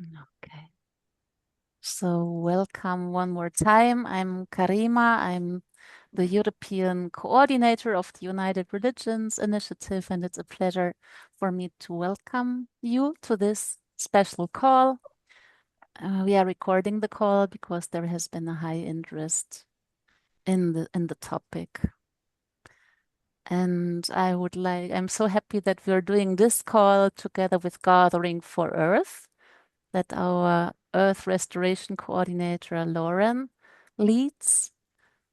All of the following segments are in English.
Okay. So welcome one more time. I'm Karima. I'm the European coordinator of the United Religions Initiative, and it's a pleasure for me to welcome you to this special call. We are recording the call because there has been a high interest in the topic. And I'm so happy that we're doing this call together with Gathering for Earth, that our Earth Restoration Coordinator, Lauren, leads.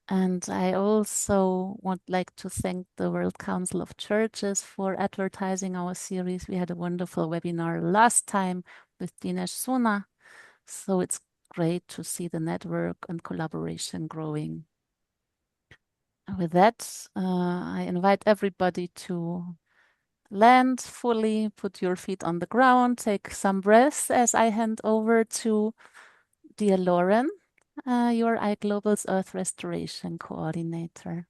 And I also would like to thank the World Council of Churches for advertising our series. We had a wonderful webinar last time with Dinesh Suna. So it's great to see the network and collaboration growing. With that, I invite everybody to land fully, put your feet on the ground, take some breaths as I hand over to dear Lauren, URI Global's Earth Restoration Coordinator.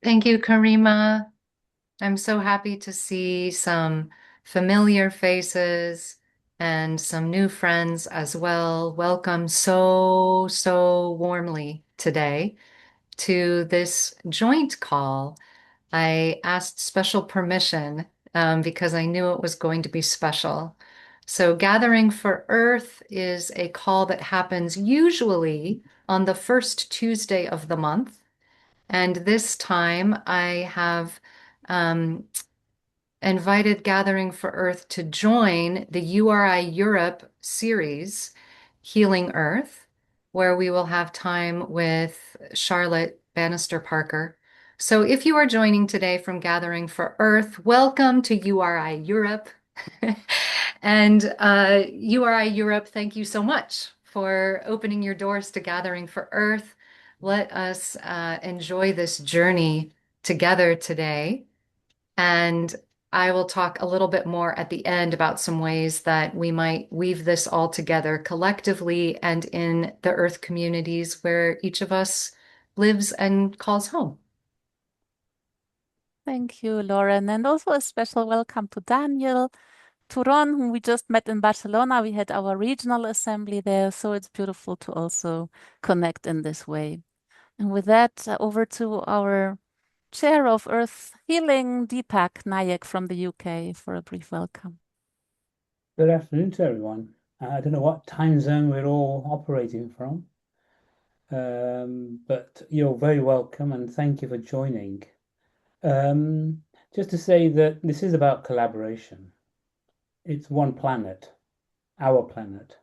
Thank you, Karima. I'm so happy to see some familiar faces and some new friends as well. Welcome so warmly today to this joint call. I asked special permission because I knew it was going to be special. So, Gathering for Earth is a call that happens usually on the first Tuesday of the month. And this time I have um, invited Gathering for Earth to join the URI Europe series, Healing Earth, where we will have time with Charlotte Bannister-Parker. So if you are joining today from Gathering for Earth, welcome to URI Europe. And URI Europe, thank you so much for opening your doors to Gathering for Earth. Let us enjoy this journey together today. And I will talk a little bit more at the end about some ways that we might weave this all together collectively and in the Earth communities where each of us lives and calls home. Thank you, Lauren. And also a special welcome to Daniel Turon, whom we just met in Barcelona. We had our regional assembly there, so it's beautiful to also connect in this way. And with that, over to our Chair of Earth Healing, Deepak Nayak from the UK, for a brief welcome. Good afternoon to everyone. I don't know what time zone we're all operating from, but you're very welcome and thank you for joining. Just to say that this is about collaboration. It's one planet, our planet,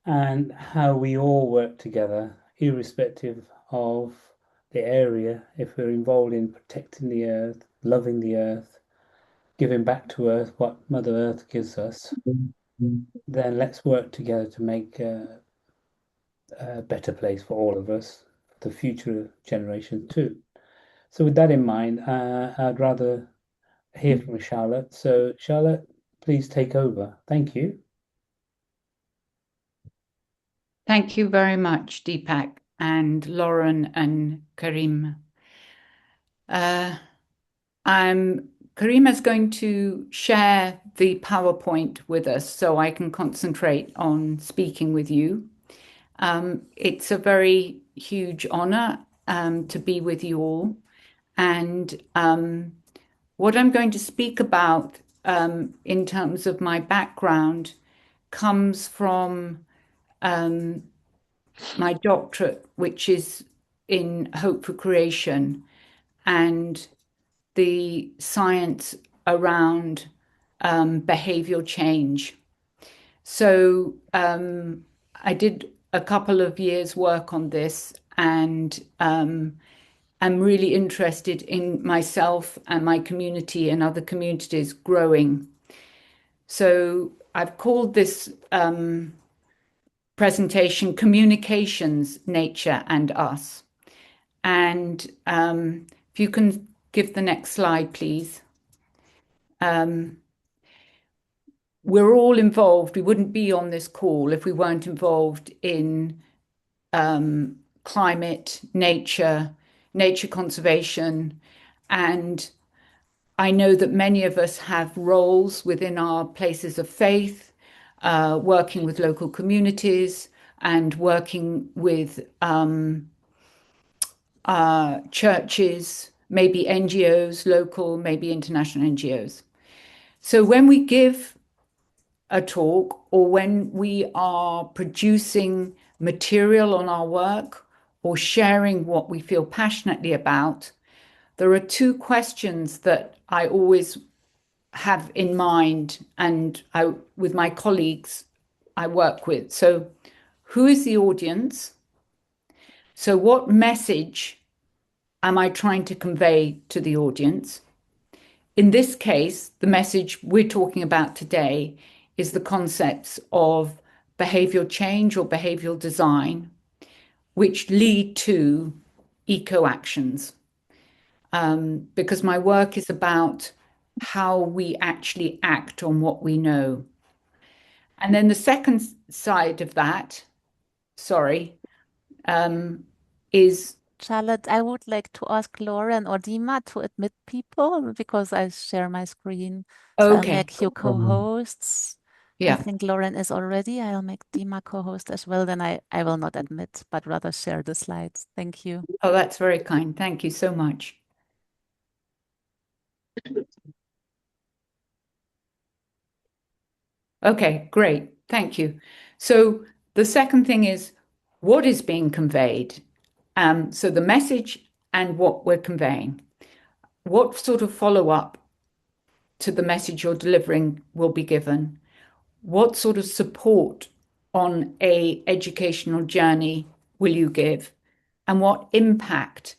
and how we all work together, irrespective of the area, if we're involved in protecting the earth, loving the earth, giving back to earth what Mother Earth gives us, then let's work together to make a better place for all of us, the future generations too. So with that in mind, I'd rather hear from Charlotte. So Charlotte, please take over. Thank you. Thank you very much, Deepak and Lauren and Karim. Karima's going to share the PowerPoint with us so I can concentrate on speaking with you. It's a very huge honor to be with you all. And what I'm going to speak about in terms of my background comes from my doctorate, which is in hope for creation and the science around behavioral change. So I did a couple of years' work on this, and I'm really interested in myself and my community and other communities growing. So I've called this presentation Communications, Nature and Us. And if you can give the next slide, please. We're all involved. We wouldn't be on this call if we weren't involved in climate, nature conservation. And I know that many of us have roles within our places of faith, working with local communities and working with churches, maybe NGOs, local, maybe international NGOs. So when we give a talk or when we are producing material on our work or sharing what we feel passionately about, there are two questions that I always have in mind and with my colleagues I work with. So, who is the audience? So, what message am I trying to convey to the audience? In this case, the message we're talking about today is the concepts of behavioral change or behavioral design, which lead to eco actions. Because my work is about how we actually act on what we know. And then the second side of that, is Charlotte, I would like to ask Lauren or Dima to admit people because I share my screen. So I'll okay. make you co-hosts. I Yeah. think Lauren is already. I'll make Dima co-host as well. Then I will not admit, but rather share the slides. Thank you. Oh, that's very kind. Thank you so much. Okay, great. Thank you. So the second thing is what is being conveyed? So the message and what we're conveying. What sort of follow-up to the message you're delivering will be given? What sort of support on a educational journey will you give? And what impact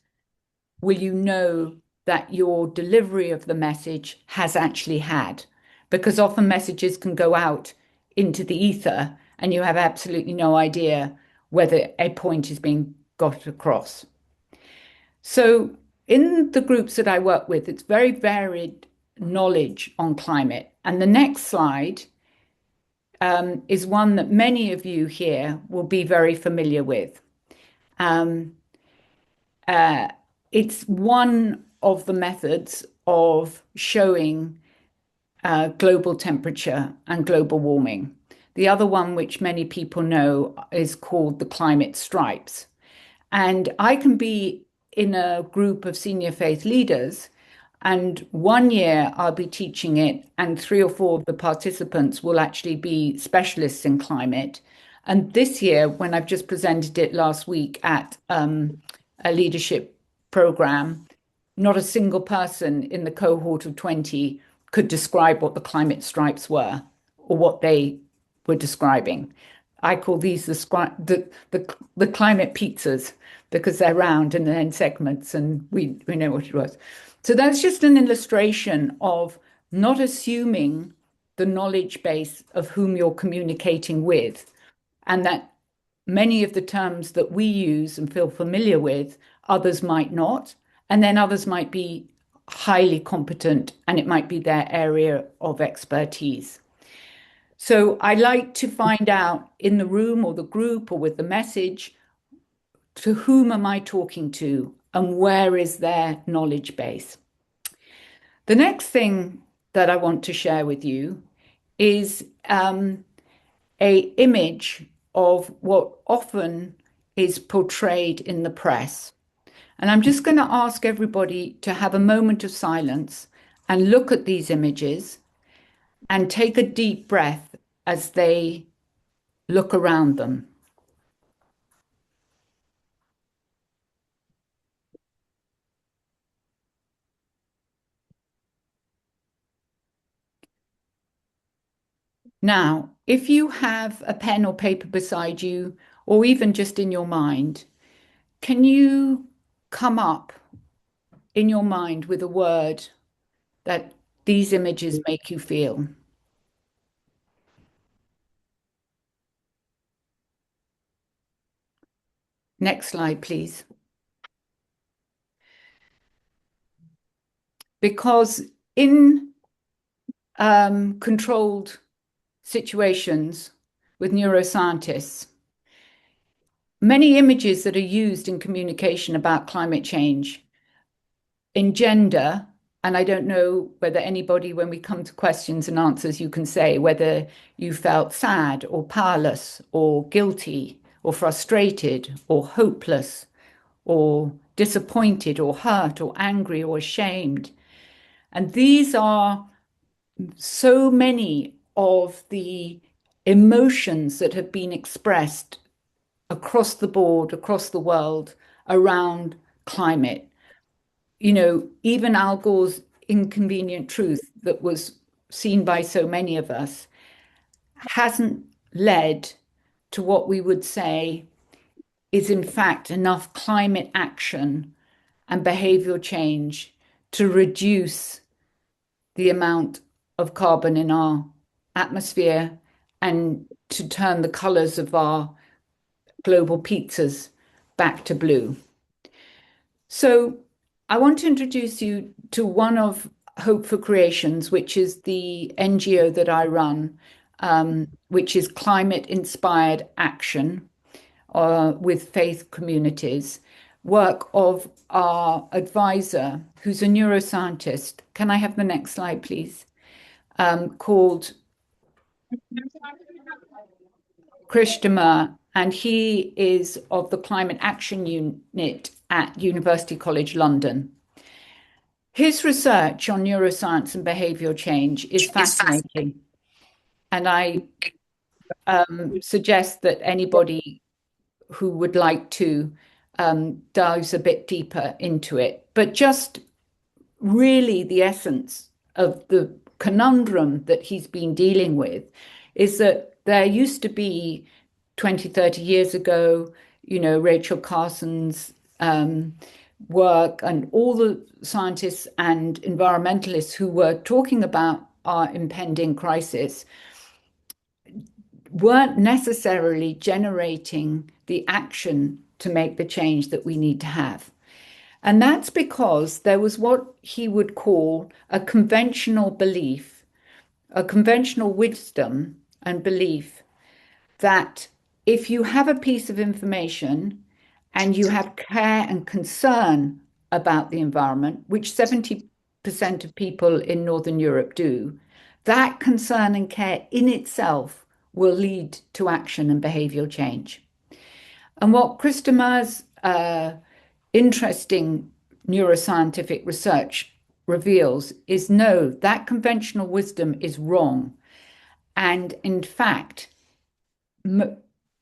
will you know that your delivery of the message has actually had? Because often messages can go out into the ether and you have absolutely no idea whether a point is being got across. So in the groups that I work with, it's very varied knowledge on climate. And the next slide is one that many of you here will be very familiar with. It's one of the methods of showing global temperature and global warming. The other one, which many people know, is called the climate stripes. And I can be in a group of senior faith leaders, and one year I'll be teaching it, and 3 or 4 of the participants will actually be specialists in climate. And this year, when I've just presented it last week at a leadership program, not a single person in the cohort of 20 could describe what the climate stripes were or what they were describing. I call these the climate pizzas because they're round and they're in segments and we know what it was. So that's just an illustration of not assuming the knowledge base of whom you're communicating with, and that many of the terms that we use and feel familiar with, others might not, and then others might be highly competent and it might be their area of expertise. So I like to find out in the room or the group or with the message, to whom am I talking to and where is their knowledge base? The next thing that I want to share with you is a image of what often is portrayed in the press. And I'm just going to ask everybody to have a moment of silence and look at these images and take a deep breath as they look around them. Now, if you have a pen or paper beside you, or even just in your mind, can you come up in your mind with a word that these images make you feel? Next slide, please. Because in controlled situations with neuroscientists, many images that are used in communication about climate change engender And I don't know whether anybody, when we come to questions and answers, you can say whether you felt sad or powerless or guilty or frustrated or hopeless or disappointed or hurt or angry or ashamed. And these are so many of the emotions that have been expressed across the board, across the world around climate. You know, even Al Gore's Inconvenient Truth, that was seen by so many of us, hasn't led to what we would say is, in fact, enough climate action and behavioral change to reduce the amount of carbon in our atmosphere and to turn the colors of our global pizzas back to blue. So I want to introduce you to one of Hope for Creations, which is the NGO that I run, which is Climate Inspired Action with faith communities, work of our advisor, who's a neuroscientist. Can I have the next slide, please? Called Christopher, and he is of the Climate Action Unit at University College London. His research on neuroscience and behavioral change is fascinating. And I suggest that anybody who would like to dives a bit deeper into it. But just really the essence of the conundrum that he's been dealing with is that there used to be 20, 30 years ago, you know, Rachel Carson's work and all the scientists and environmentalists who were talking about our impending crisis weren't necessarily generating the action to make the change that we need to have. And that's because there was what he would call a conventional belief, a conventional wisdom and belief that if you have a piece of information and you have care and concern about the environment, which 70% of people in Northern Europe do, that concern and care in itself will lead to action and behavioral change. And what Christopher's interesting neuroscientific research reveals is no, that conventional wisdom is wrong. And in fact,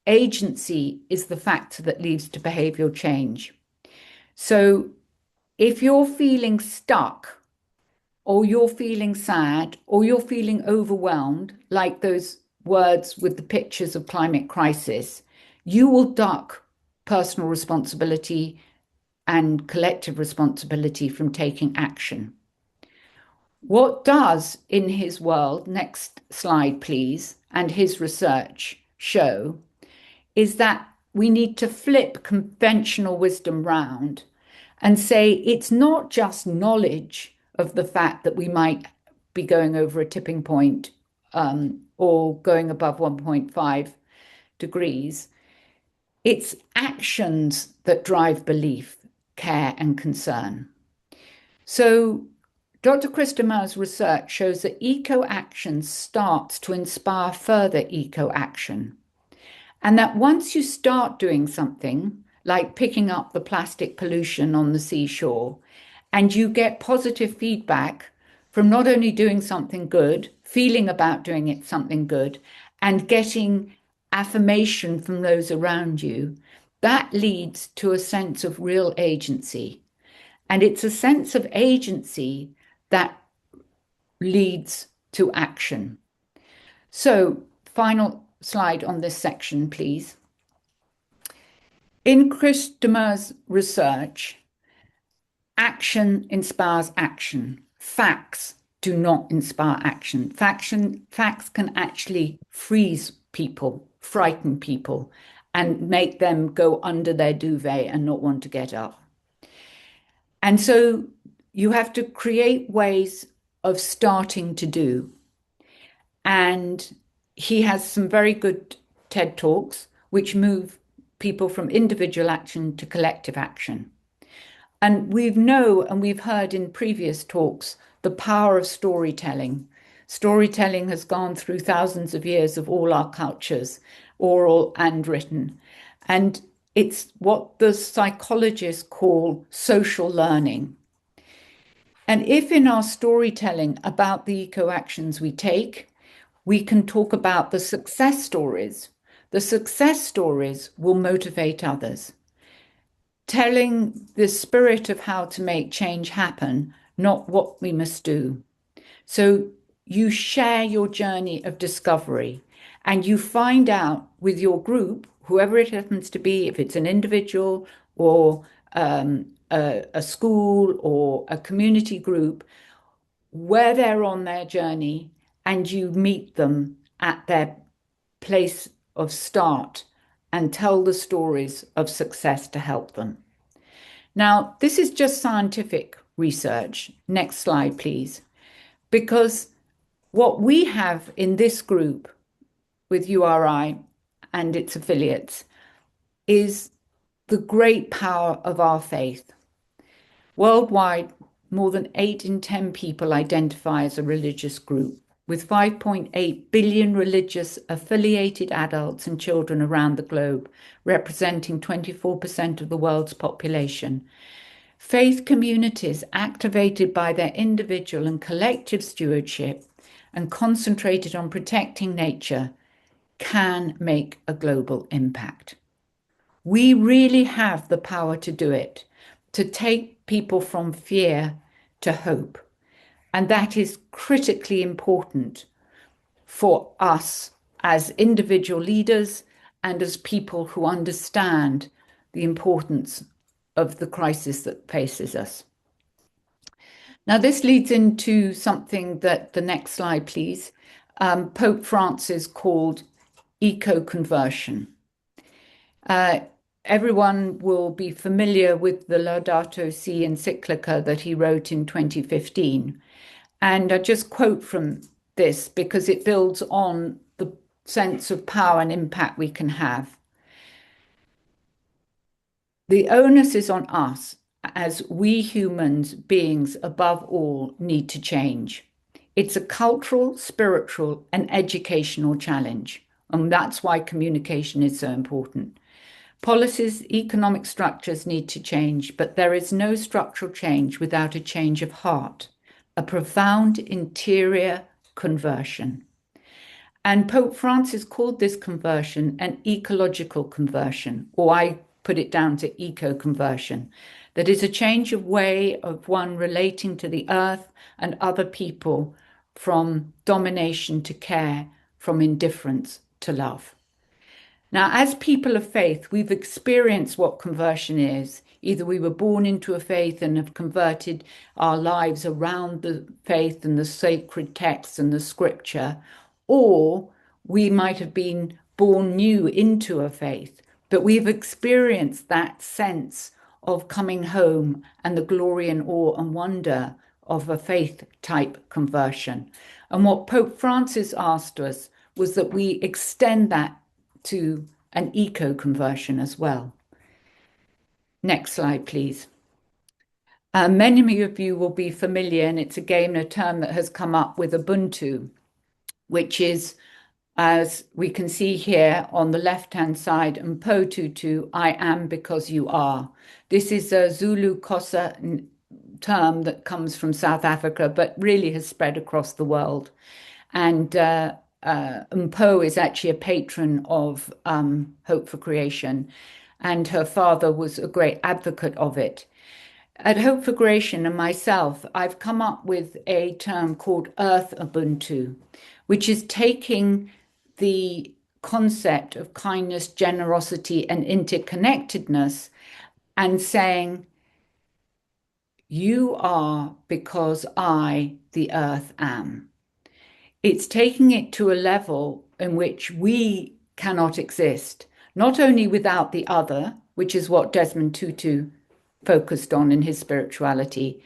agency is the factor that leads to behavioral change. So if you're feeling stuck, or you're feeling sad, or you're feeling overwhelmed, like those words with the pictures of climate crisis, you will duck personal responsibility and collective responsibility from taking action. What does in his world, next slide please, and his research show is that we need to flip conventional wisdom round and say it's not just knowledge of the fact that we might be going over a tipping point or going above 1.5 degrees. It's actions that drive belief, care, and concern. So Dr. Christopher's research shows that eco-action starts to inspire further eco-action. And that once you start doing something, like picking up the plastic pollution on the seashore, and you get positive feedback from not only doing something good, feeling about doing it something good, and getting affirmation from those around you, that leads to a sense of real agency. And it's a sense of agency that leads to action. So, final slide on this section, please. In Christopher's research, action inspires action. Facts do not inspire action. Facts can actually freeze people, frighten people, and make them go under their duvet and not want to get up. And so you have to create ways of starting to do. And he has some very good TED Talks, which move people from individual action to collective action. And we've heard in previous talks the power of storytelling. Storytelling has gone through thousands of years of all our cultures, oral and written. And it's what the psychologists call social learning. And if in our storytelling about the eco actions we take, we can talk about the success stories will motivate others. Telling the spirit of how to make change happen, not what we must do. So you share your journey of discovery and you find out with your group, whoever it happens to be, if it's an individual or a school or a community group, where they're on their journey, and you meet them at their place of start and tell the stories of success to help them. Now, this is just scientific research. Next slide, please. Because what we have in this group with URI and its affiliates is the great power of our faith. Worldwide, more than 8 in 10 people identify as a religious group, with 5.8 billion religious affiliated adults and children around the globe, representing 24% of the world's population. Faith communities activated by their individual and collective stewardship and concentrated on protecting nature can make a global impact. We really have the power to do it, to take people from fear to hope. And that is critically important for us as individual leaders and as people who understand the importance of the crisis that faces us. Now, this leads into something that the next slide, please. Pope Francis called eco-conversion. Everyone will be familiar with the Laudato Si encyclica that he wrote in 2015. And I just quote from this because it builds on the sense of power and impact we can have. The onus is on us, as we humans beings above all need to change. It's a cultural, spiritual, and educational challenge. And that's why communication is so important. Policies, economic structures need to change, but there is no structural change without a change of heart, a profound interior conversion. And Pope Francis called this conversion an ecological conversion, or I put it down to eco-conversion, that is a change of way of one relating to the earth and other people, from domination to care, from indifference to love. Now, as people of faith, we've experienced what conversion is. Either we were born into a faith and have converted our lives around the faith and the sacred texts and the scripture, or we might have been born new into a faith, but we've experienced that sense of coming home and the glory and awe and wonder of a faith type conversion. And what Pope Francis asked us was that we extend that to an eco-conversion as well. Next slide, please. Many of you will be familiar, and it's again a term that has come up with Ubuntu, which is, as we can see here on the left-hand side, Mpo Tutu, I am because you are. This is a Zulu Xhosa term that comes from South Africa, but really has spread across the world. And Mpo is actually a patron of Hope for Creation, and her father was a great advocate of it. At Hope for Creation and myself, I've come up with a term called Earth Ubuntu, which is taking the concept of kindness, generosity, and interconnectedness and saying, you are because I, the earth, am. It's taking it to a level in which we cannot exist, not only without the other, which is what Desmond Tutu focused on in his spirituality,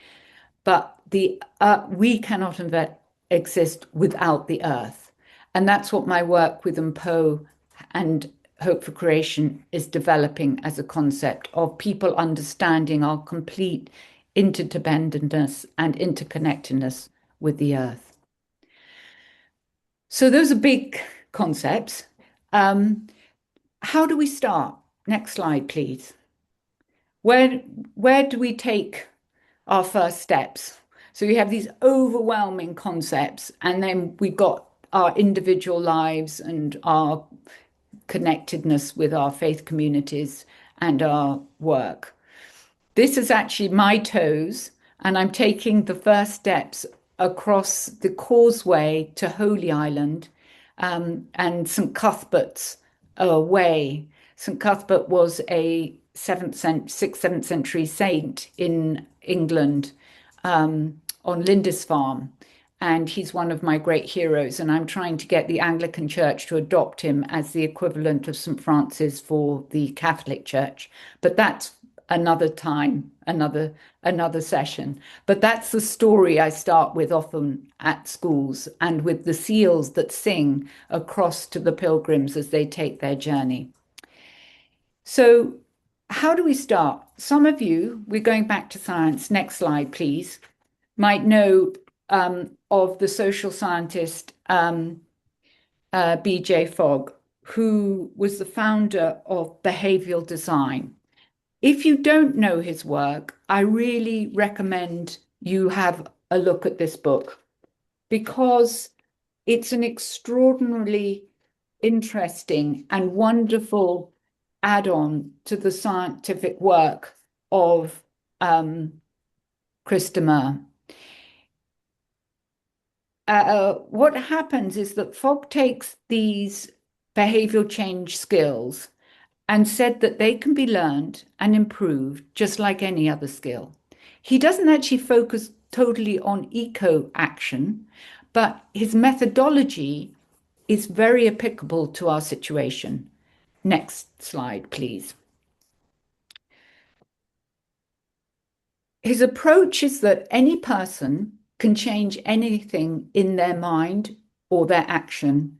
but we cannot exist without the earth. And that's what my work with Mpo and Hope for Creation is developing as a concept of people understanding our complete interdependentness and interconnectedness with the earth. So those are big concepts. How do we start? Next slide, please. Where do we take our first steps? So we have these overwhelming concepts, and then we've got our individual lives and our connectedness with our faith communities and our work. This is actually my toes, and I'm taking the first steps across the causeway to Holy Island and St. Cuthbert's way. St. Cuthbert was a 6th, 7th century saint in England on Lindisfarne. And he's one of my great heroes. And I'm trying to get the Anglican Church to adopt him as the equivalent of St. Francis for the Catholic Church. But that's another time, another session. But that's the story I start with often at schools, and with the seals that sing across to the pilgrims as they take their journey. So how do we start? Some of you, we're going back to science. Next slide, please. Might know of the social scientist B.J. Fogg, who was the founder of behavioral design. If you don't know his work, I really recommend you have a look at this book, because it's an extraordinarily interesting and wonderful add-on to the scientific work of Christopher. What happens is that Fogg takes these behavioral change skills and said that they can be learned and improved just like any other skill. He doesn't actually focus totally on eco-action, but his methodology is very applicable to our situation. Next slide, please. His approach is that any person can change anything in their mind or their action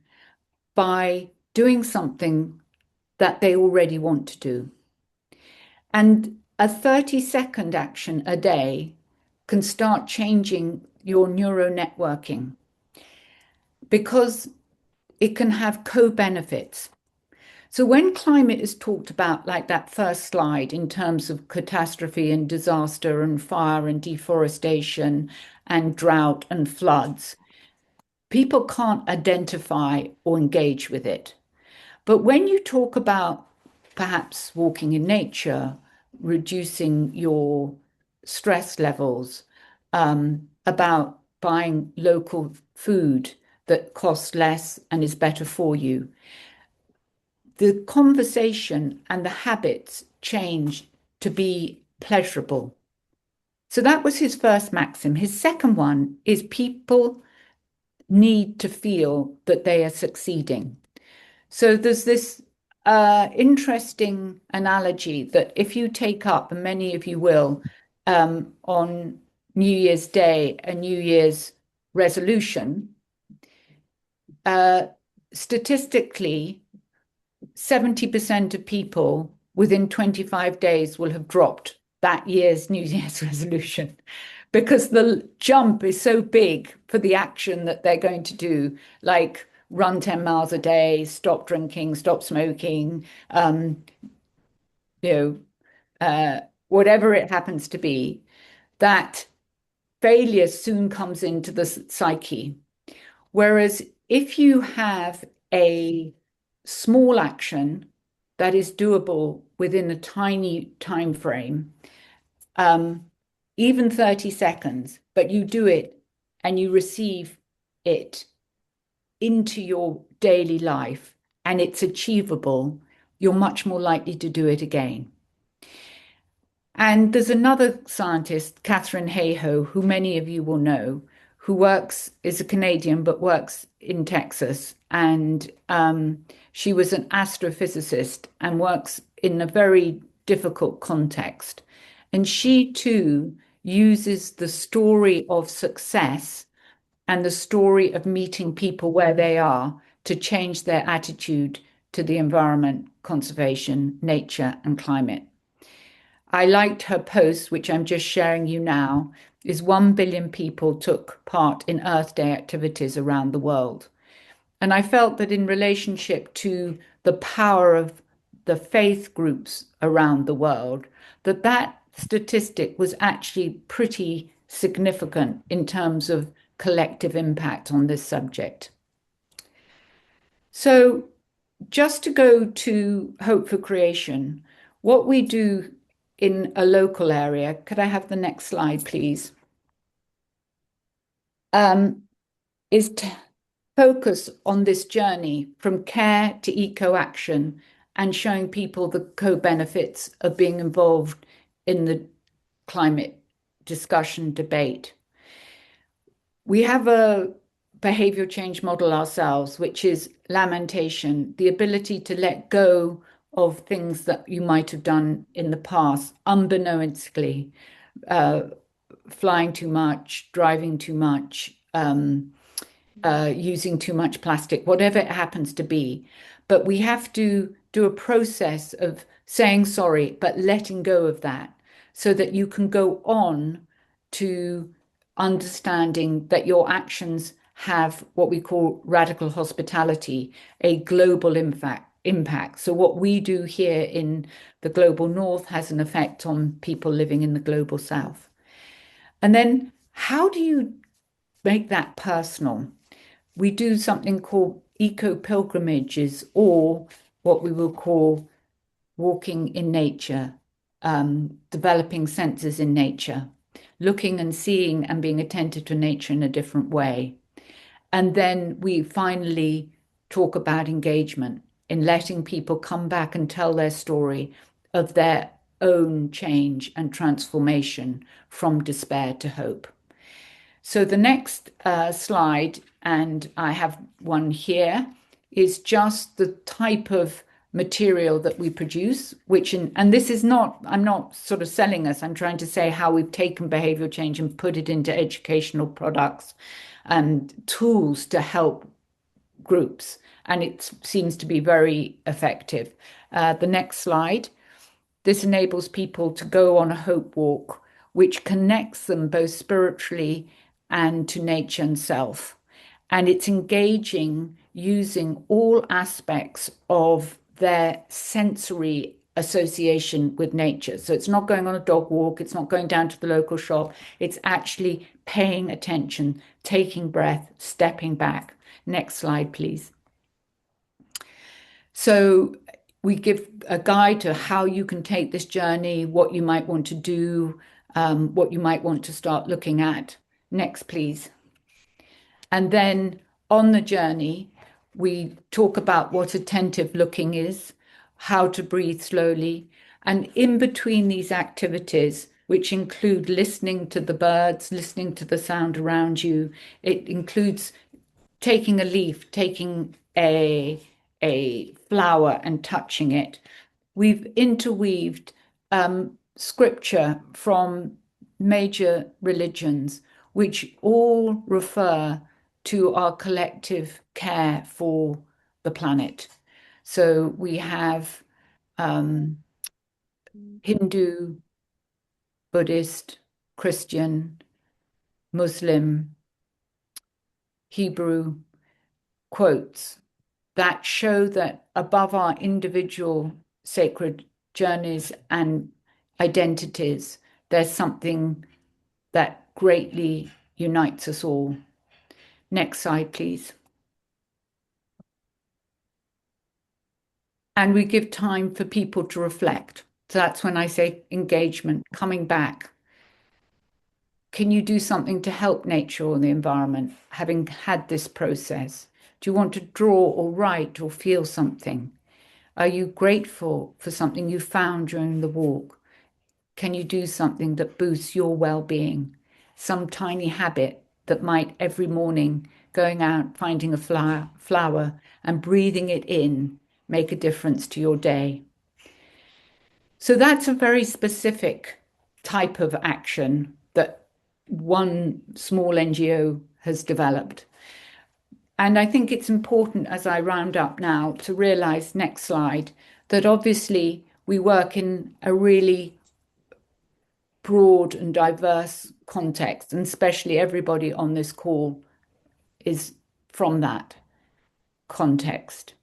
by doing something that they already want to do. And a 30-second action a day can start changing your neuronetworking, because it can have co-benefits. So when climate is talked about, like that first slide, in terms of catastrophe and disaster and fire and deforestation and drought and floods, people can't identify or engage with it. But when you talk about perhaps walking in nature, reducing your stress levels, about buying local food that costs less and is better for you, the conversation and the habits change to be pleasurable. So that was his first maxim. His second one is people need to feel that they are succeeding. So there's this interesting analogy that if you take up, and many of you will, on New Year's Day, a New Year's resolution, statistically, 70% of people within 25 days will have dropped that year's New Year's resolution, because the jump is so big for the action that they're going to do, like run 10 miles a day, stop drinking, stop smoking, whatever it happens to be, that failure soon comes into the psyche. Whereas if you have a small action that is doable within a tiny time frame, even 30 seconds, but you do it and you receive it into your daily life and it's achievable, you're much more likely to do it again. And there's another scientist, Catherine Hayhoe, who many of you will know, who is a Canadian but works in Texas. And she was an astrophysicist and works in a very difficult context. And she too uses the story of success and the story of meeting people where they are to change their attitude to the environment conservation, nature, and climate. I liked her post, which I'm just sharing you now, is 1 billion people took part in Earth Day activities around the world. And I felt that in relationship to the power of the faith groups around the world, that statistic was actually pretty significant in terms of collective impact on this subject. So just to go to Hope for Creation, what we do in a local area, could I have the next slide, please? Is to focus on this journey from care to eco-action and showing people the co-benefits of being involved in the climate discussion debate. We have a behavior change model ourselves, which is lamentation, the ability to let go of things that you might have done in the past, unbeknownstly, flying too much, driving too much, using too much plastic, whatever it happens to be. But we have to do a process of saying sorry, but letting go of that so that you can go on to understanding that your actions have what we call radical hospitality, a global impact. So what we do here in the global north has an effect on people living in the global south. And then how do you make that personal? We do something called eco pilgrimages, or what we will call walking in nature, developing senses in nature, looking and seeing and being attentive to nature in a different way. And then we finally talk about engagement in letting people come back and tell their story of their own change and transformation from despair to hope. So the next slide, and I have one here, is just the type of material that we produce, and this is not, I'm not sort of selling us, I'm trying to say how we've taken behavioral change and put it into educational products and tools to help groups. And it seems to be very effective. The next slide. This enables people to go on a hope walk, which connects them both spiritually and to nature and self. And it's engaging using all aspects of their sensory association with nature. So it's not going on a dog walk, it's not going down to the local shop, it's actually paying attention, taking breath, stepping back. Next slide, please. So we give a guide to how you can take this journey, what you might want to do, what you might want to start looking at. Next, please. And then on the journey, we talk about what attentive looking is, how to breathe slowly. And in between these activities, which include listening to the birds, listening to the sound around you, it includes taking a leaf, taking a flower and touching it. We've interweaved scripture from major religions, which all refer to our collective care for the planet. So we have Hindu, Buddhist, Christian, Muslim, Hebrew quotes that show that above our individual sacred journeys and identities, there's something that greatly unites us all. Next slide, please. And we give time for people to reflect. So that's when I say engagement, coming back. Can you do something to help nature or the environment, having had this process? Do you want to draw or write or feel something? Are you grateful for something you found during the walk? Can you do something that boosts your well-being? Some tiny habit that might every morning going out, finding a flower and breathing it in make a difference to your day. So that's a very specific type of action that one small NGO has developed. And I think it's important as I round up now to realize, next slide, that obviously we work in a really broad and diverse context, and especially everybody on this call is from that context.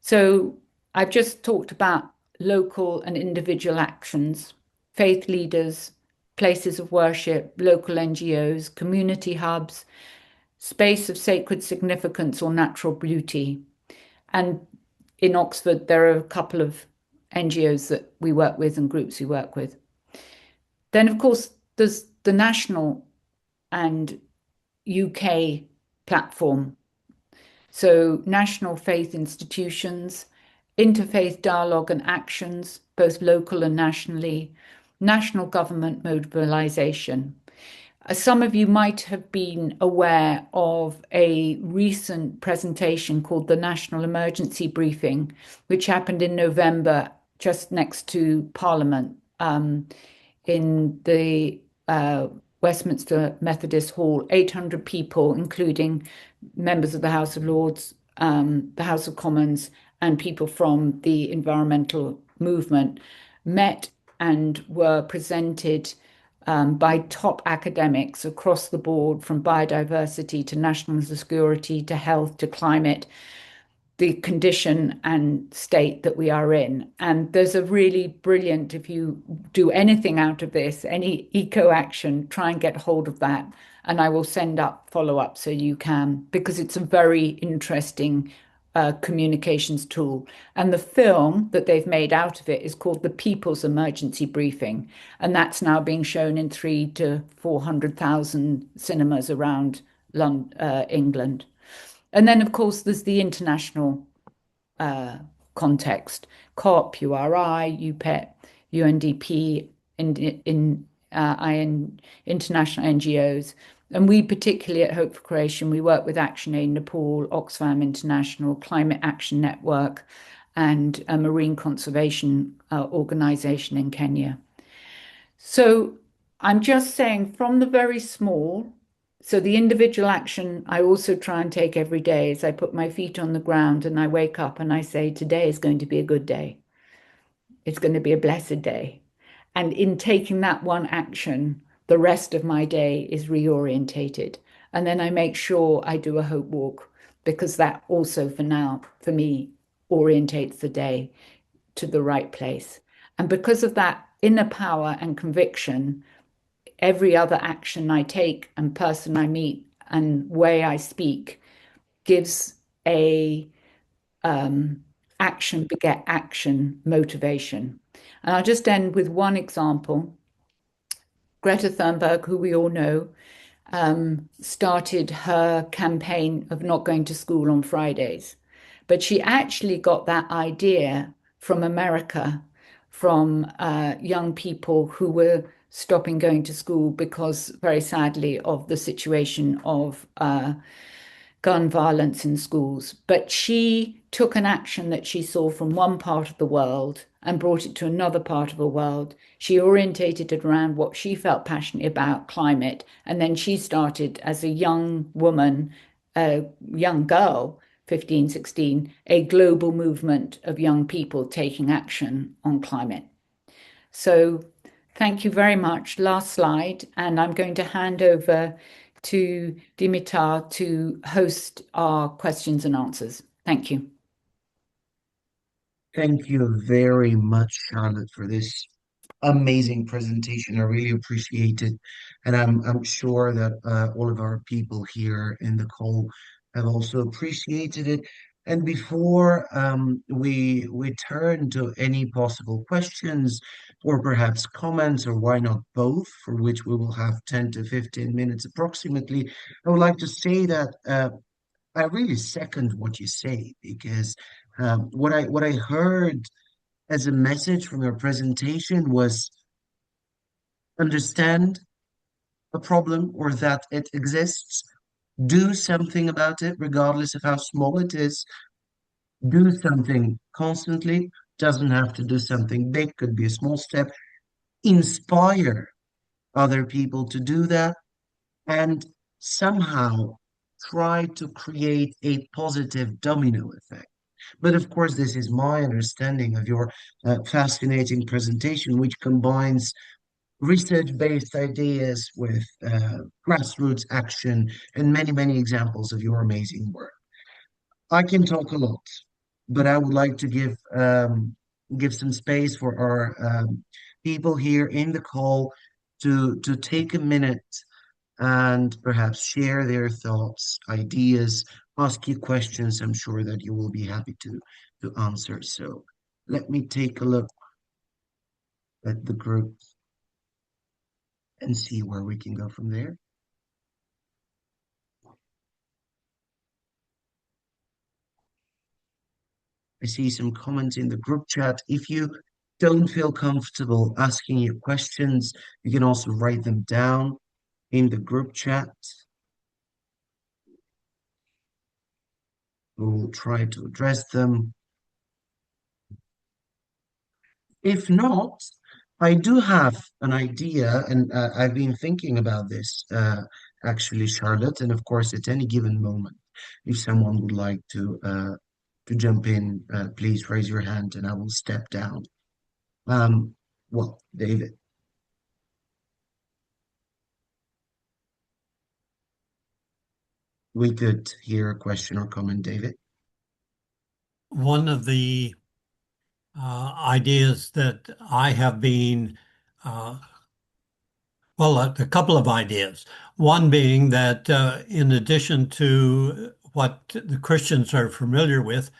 So I've just talked about local and individual actions, faith leaders, places of worship, local NGOs, community hubs, space of sacred significance or natural beauty. And in Oxford, there are a couple of NGOs that we work with and groups we work with. Then, of course, there's the national and UK platform. So, national faith institutions, interfaith dialogue and actions, both local and nationally, national government mobilisation. Some of you might have been aware of a recent presentation called the National Emergency Briefing, which happened in November, just next to Parliament, in the Westminster Methodist Hall. 800 people, including members of the House of Lords, the House of Commons, and people from the environmental movement, met and were presented by top academics across the board, from biodiversity to national security to health to climate, the condition and state that we are in. And there's a really brilliant, if you do anything out of this, any eco action, try and get hold of that. And I will send up follow-up so you can, because it's a very interesting communications tool. And the film that they've made out of it is called The People's Emergency Briefing. And that's now being shown in 300,000 to 400,000 cinemas around England. And then, of course, there's the international context: COP, URI, UPET, UNDP, international NGOs. And we, particularly at Hope for Creation, we work with ActionAid Nepal, Oxfam International, Climate Action Network, and a marine conservation organization in Kenya. So I'm just saying, from the very small, so the individual action I also try and take every day is I put my feet on the ground and I wake up and I say, today is going to be a good day. It's going to be a blessed day. And in taking that one action, the rest of my day is reorientated. And then I make sure I do a hope walk, because that also for me, orientates the day to the right place. And because of that inner power and conviction, every other action I take and person I meet and way I speak gives a action beget action motivation. And I'll just end with one example. Greta Thunberg, who we all know, started her campaign of not going to school on Fridays. But she actually got that idea from America, from young people who were stopping going to school because, very sadly, of the situation of gun violence in schools. But she took an action that she saw from one part of the world and brought it to another part of the world. She orientated it around what she felt passionate about, climate. And then she started, as a young woman, a young girl, 15, 16, a global movement of young people taking action on climate. So thank you very much. Last slide. And I'm going to hand over to Dimitar to host our questions and answers. Thank you. Thank you very much, Charlotte, for this amazing presentation. I really appreciate it. And I'm sure that all of our people here in the call have also appreciated it. And before we turn to any possible questions or perhaps comments, or why not both, for which we will have 10 to 15 minutes approximately, I would like to say that I really second what you say, because what I heard as a message from your presentation was understand a problem or that it exists, do something about it, regardless of how small it is, do something constantly, doesn't have to do something big, could be a small step, inspire other people to do that, and somehow try to create a positive domino effect. But of course, this is my understanding of your fascinating presentation, which combines research-based ideas with grassroots action and many, many examples of your amazing work. I can talk a lot, but I would like to give some space for our people here in the call to take a minute and perhaps share their thoughts, ideas, ask you questions. I'm sure that you will be happy to answer. So let me take a look at the group and see where we can go from there. I see some comments in the group chat. If you don't feel comfortable asking your questions, you can also write them down in the group chat. We will try to address them. If not, I do have an idea, and I've been thinking about this actually, Charlotte. And of course, at any given moment, if someone would like to jump in, please raise your hand, and I will step down. Um, well, David, we could hear a question or comment, David. One of the ideas that I have been, well, a couple of ideas. One being that in addition to what the Christians are familiar with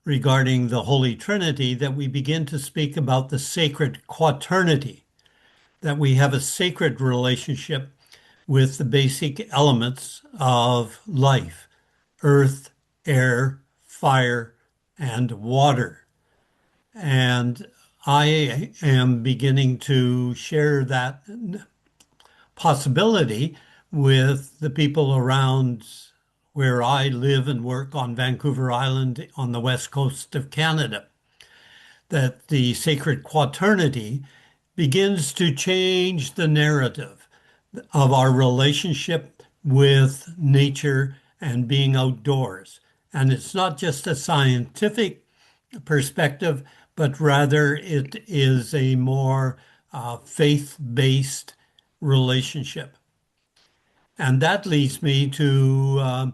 regarding the Holy Trinity, that we begin to speak about the sacred quaternity, that we have a sacred relationship with the basic elements of life: earth, air, fire, and water. And I am beginning to share that possibility with the people around where I live and work on Vancouver Island on the west coast of Canada, that the sacred quaternity begins to change the narrative of our relationship with nature and being outdoors. And it's not just a scientific perspective, but rather it is a more faith-based relationship. And that leads me to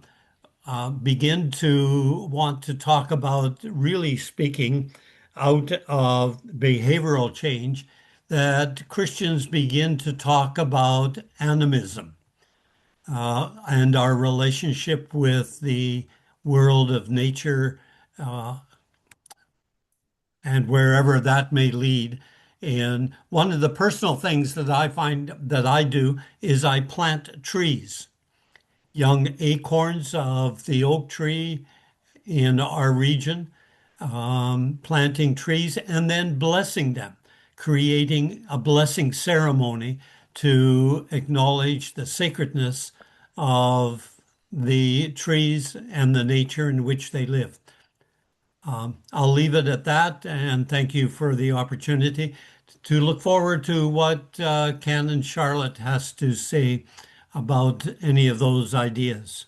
begin to want to talk about, really speaking out of behavioral change, that Christians begin to talk about animism and our relationship with the world of nature and wherever that may lead. And one of the personal things that I find that I do is I plant trees, young acorns of the oak tree in our region, planting trees and then blessing them, creating a blessing ceremony to acknowledge the sacredness of the trees and the nature in which they live. I'll leave it at that, and thank you for the opportunity to look forward to what Canon Charlotte has to say about any of those ideas.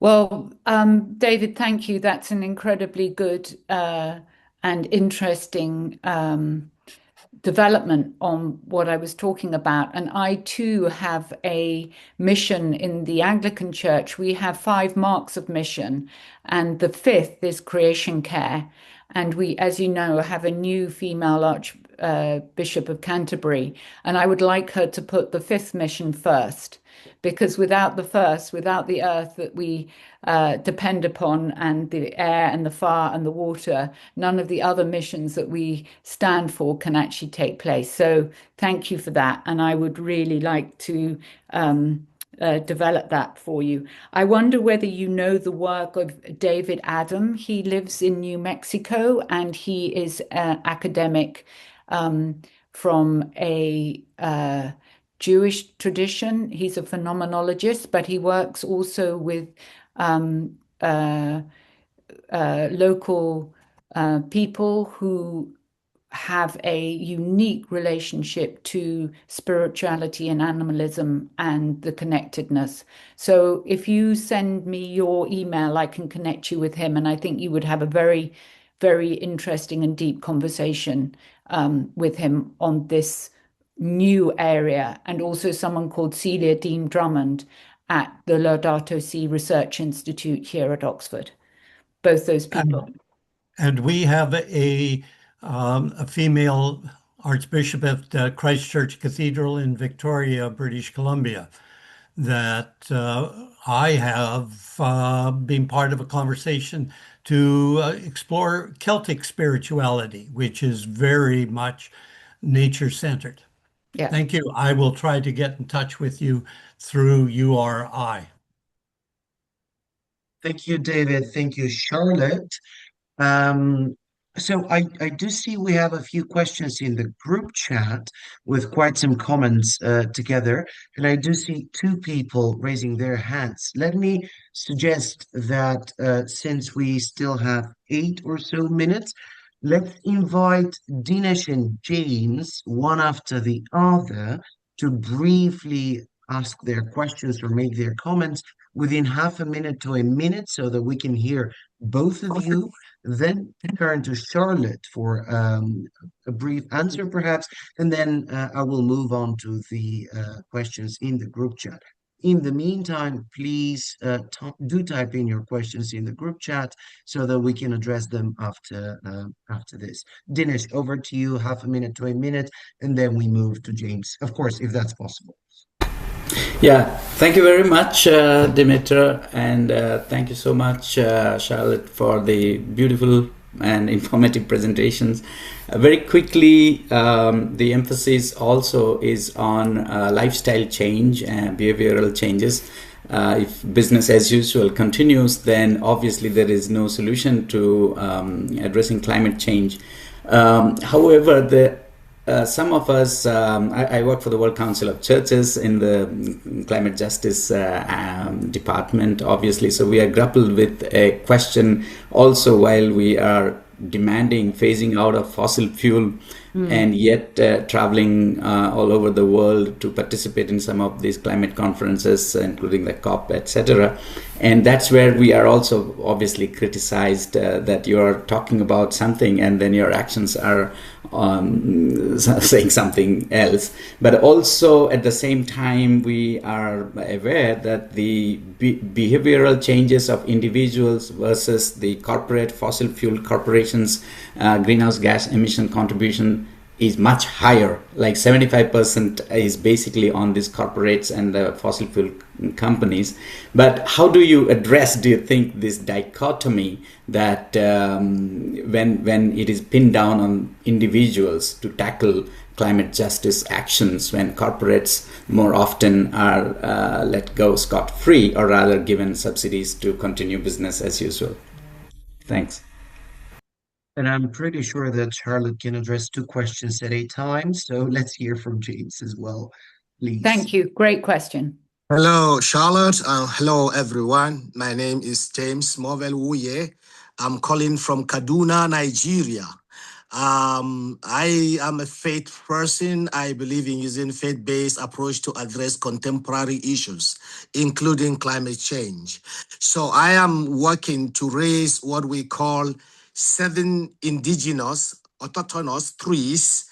Well, David, thank you. That's an incredibly good and interesting development on what I was talking about. And I too have a mission in the Anglican Church. We have 5 marks of mission, and the 5th is creation care. And we, as you know, have a new female Archbishop of Canterbury, and I would like her to put the 5th mission first, because without the first, without the earth that we depend upon, and the air and the fire and the water, none of the other missions that we stand for can actually take place. So thank you for that. And I would really like to develop that for you. I wonder whether you know the work of David Adam. He lives in New Mexico, and he is an academic from a Jewish tradition. He's a phenomenologist, but he works also with local people who have a unique relationship to spirituality and animalism and the connectedness. So if you send me your email, I can connect you with him, and I think you would have a very, very interesting and deep conversation with him on this new area. And also someone called Celia Dean Drummond at the Laudato Si Research Institute here at Oxford. Both those people. And we have a female archbishop at Christ Church Cathedral in Victoria, British Columbia, that I have been part of a conversation to explore Celtic spirituality, which is very much nature-centered. Yeah. Thank you. I will try to get in touch with you through URI. Thank you, David. Thank you, Charlotte. Um, so I do see we have a few questions in the group chat with quite some comments together, and I do see two people raising their hands. Let me suggest that since we still have 8 or so minutes, let's invite Dinesh and James one after the other to briefly ask their questions or make their comments within half a minute to a minute so that we can hear both of you, then turn to Charlotte for a brief answer, perhaps, and then I will move on to the questions in the group chat. In the meantime, please do type in your questions in the group chat so that we can address them after this. Dinesh, over to you, half a minute to a minute, and then we move to James, of course, if that's possible. Yeah, thank you very much, Dimitra, and thank you so much, Charlotte, for the beautiful and informative presentations. Very quickly, the emphasis also is on lifestyle change and behavioral changes. If business as usual continues, then obviously there is no solution to addressing climate change. However, some of us, I work for the World Council of Churches in the climate justice department, obviously. So we are grappled with a question also while we are demanding phasing out of fossil fuel and yet traveling all over the world to participate in some of these climate conferences, including the COP, etc. And that's where we are also obviously criticized that you're talking about something and then your actions are saying something else. But also at the same time, we are aware that the behavioral changes of individuals versus the corporate fossil fuel corporations' greenhouse gas emission contribution is much higher. Like 75% is basically on these corporates and the fossil fuel companies. But how do you think, this dichotomy that when it is pinned down on individuals to tackle climate justice actions, when corporates more often are let go scot-free or rather given subsidies to continue business as usual? Thanks. And I'm pretty sure that Charlotte can address two questions at a time. So let's hear from James as well, please. Thank you. Great question. Hello, Charlotte. Hello, everyone. My name is James Movel Wuye. I'm calling from Kaduna, Nigeria. I am a faith person. I believe in using faith-based approach to address contemporary issues, including climate change. So I am working to raise what we call 7 indigenous autochthonous trees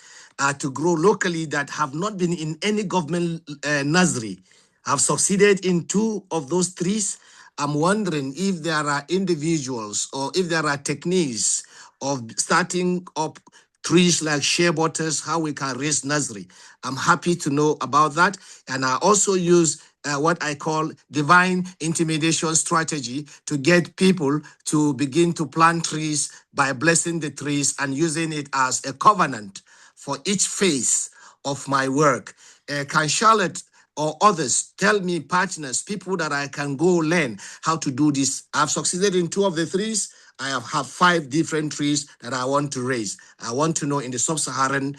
to grow locally that have not been in any government nursery. I've succeeded in 2 of those trees. I'm wondering if there are individuals or if there are techniques of starting up trees like shea butters, how we can raise nursery. I'm happy to know about that. And I also use what I call divine intimidation strategy to get people to begin to plant trees by blessing the trees and using it as a covenant for each phase of my work. Can Charlotte or others tell me, partners, people that I can go learn how to do this? I've succeeded in 2 of the trees. I have 5 different trees that I want to raise. I want to know in the sub-Saharan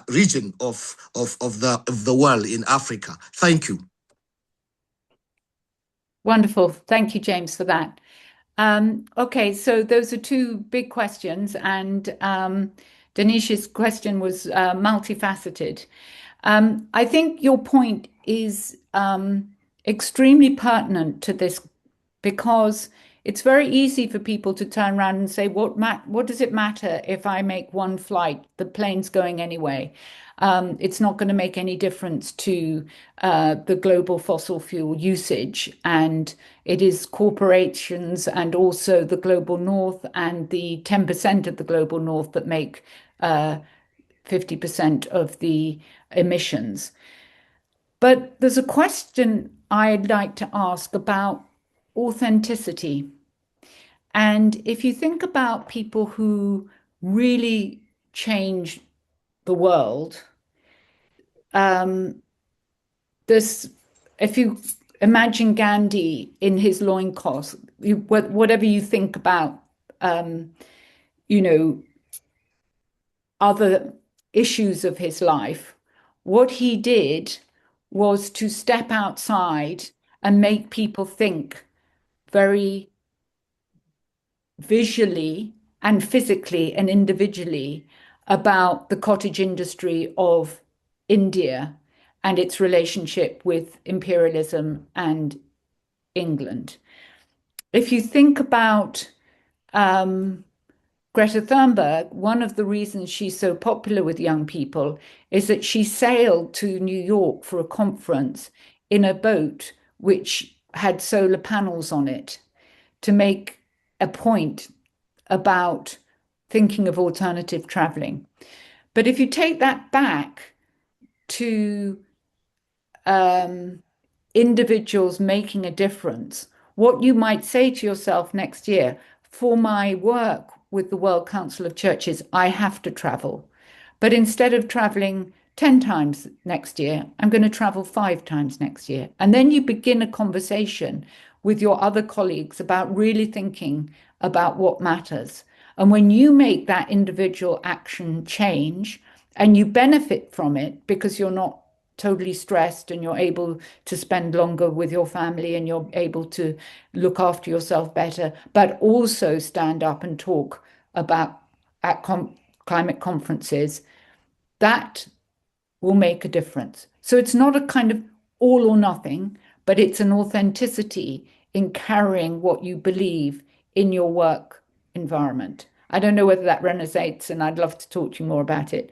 region of the world in Africa. Thank you. Wonderful. Thank you, James, for that. Okay, so those are 2 big questions. And Denish's question was multifaceted. I think your point is extremely pertinent to this because it's very easy for people to turn around and say, what does it matter if I make one flight? The plane's going anyway. It's not going to make any difference to the global fossil fuel usage. And it is corporations and also the global north and the 10% of the global north that make 50% of the emissions. But there's a question I'd like to ask about authenticity. And if you think about people who really change the world, this, if you imagine Gandhi in his loincloth, whatever you think about, you know, other issues of his life, what he did was to step outside and make people think very visually and physically and individually about the cottage industry of India and its relationship with imperialism and England. If you think about Greta Thunberg, one of the reasons she's so popular with young people is that she sailed to New York for a conference in a boat which had solar panels on it to make a point about thinking of alternative traveling. But if you take that back to individuals making a difference, what you might say to yourself next year, for my work with the World Council of Churches, I have to travel. But instead of traveling 10 times next year, I'm going to travel 5 times next year. And then you begin a conversation with your other colleagues about really thinking about what matters. And when you make that individual action change and you benefit from it because you're not totally stressed and you're able to spend longer with your family and you're able to look after yourself better, but also stand up and talk about at climate conferences, that will make a difference. So it's not a kind of all or nothing, but it's an authenticity in carrying what you believe in your work environment. I don't know whether that resonates, and I'd love to talk to you more about it.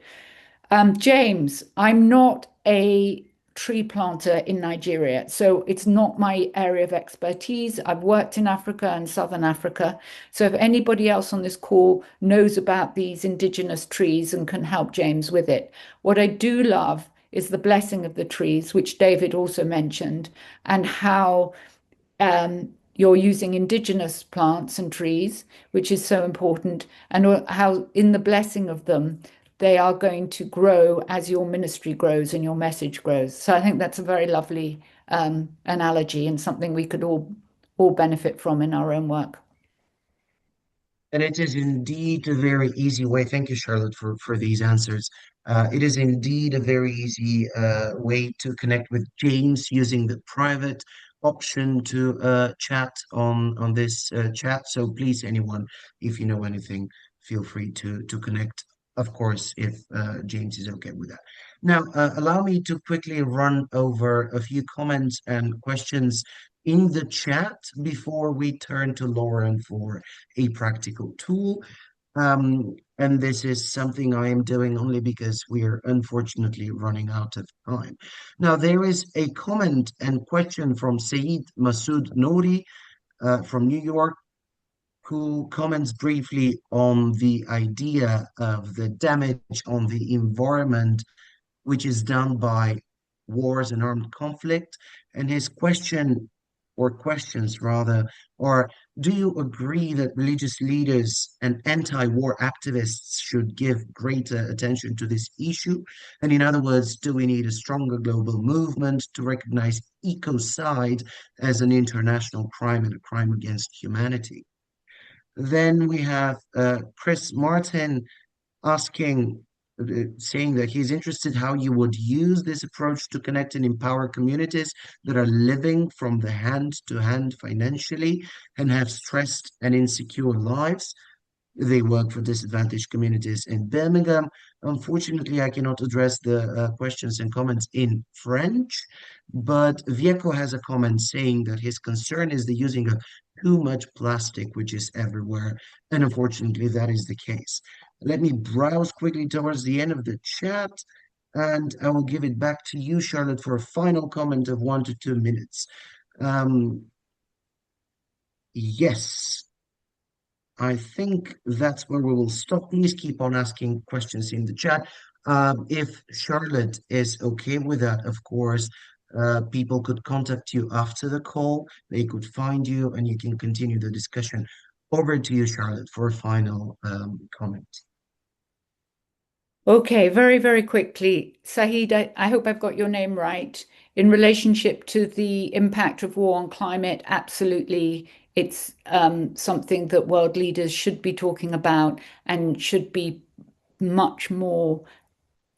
James, I'm not a tree planter in Nigeria, so it's not my area of expertise. I've worked in Africa and Southern Africa. So if anybody else on this call knows about these indigenous trees and can help James with it, what I do love is the blessing of the trees, which David also mentioned, and how you're using indigenous plants and trees, which is so important, and how in the blessing of them, they are going to grow as your ministry grows and your message grows. So I think that's a very lovely analogy and something we could all benefit from in our own work. And it is indeed a very easy way. Thank you, Charlotte, for these answers. It is indeed a very easy way to connect with James using the private option to chat on this chat. So please, anyone, if you know anything, feel free to connect. Of course, if James is okay with that. Now, allow me to quickly run over a few comments and questions in the chat before we turn to Lauren for a practical tool. And this is something I am doing only because we are unfortunately running out of time. Now, there is a comment and question from Saeed Masood Nouri from New York, who comments briefly on the idea of the damage on the environment, which is done by wars and armed conflict. And his question, or questions rather, are: do you agree that religious leaders and anti-war activists should give greater attention to this issue? And in other words, do we need a stronger global movement to recognize ecocide as an international crime and a crime against humanity? Then we have Chris Martin asking, saying that he's interested how you would use this approach to connect and empower communities that are living from the hand to hand financially and have stressed and insecure lives. They work for disadvantaged communities in Birmingham. Unfortunately, I cannot address the questions and comments in French, but Vieco has a comment saying that his concern is the using of too much plastic, which is everywhere. And unfortunately, that is the case. Let me browse quickly towards the end of the chat, and I will give it back to you, Charlotte, for a final comment of 1 to 2 minutes. Um, yes. I think that's where we will stop. Please keep on asking questions in the chat. If Charlotte is okay with that, of course, people could contact you after the call. They could find you and you can continue the discussion. Over to you, Charlotte, for a final comment. Okay, very, very quickly. Saeed, I hope I've got your name right. In relationship to the impact of war on climate, absolutely, it's something that world leaders should be talking about and should be much more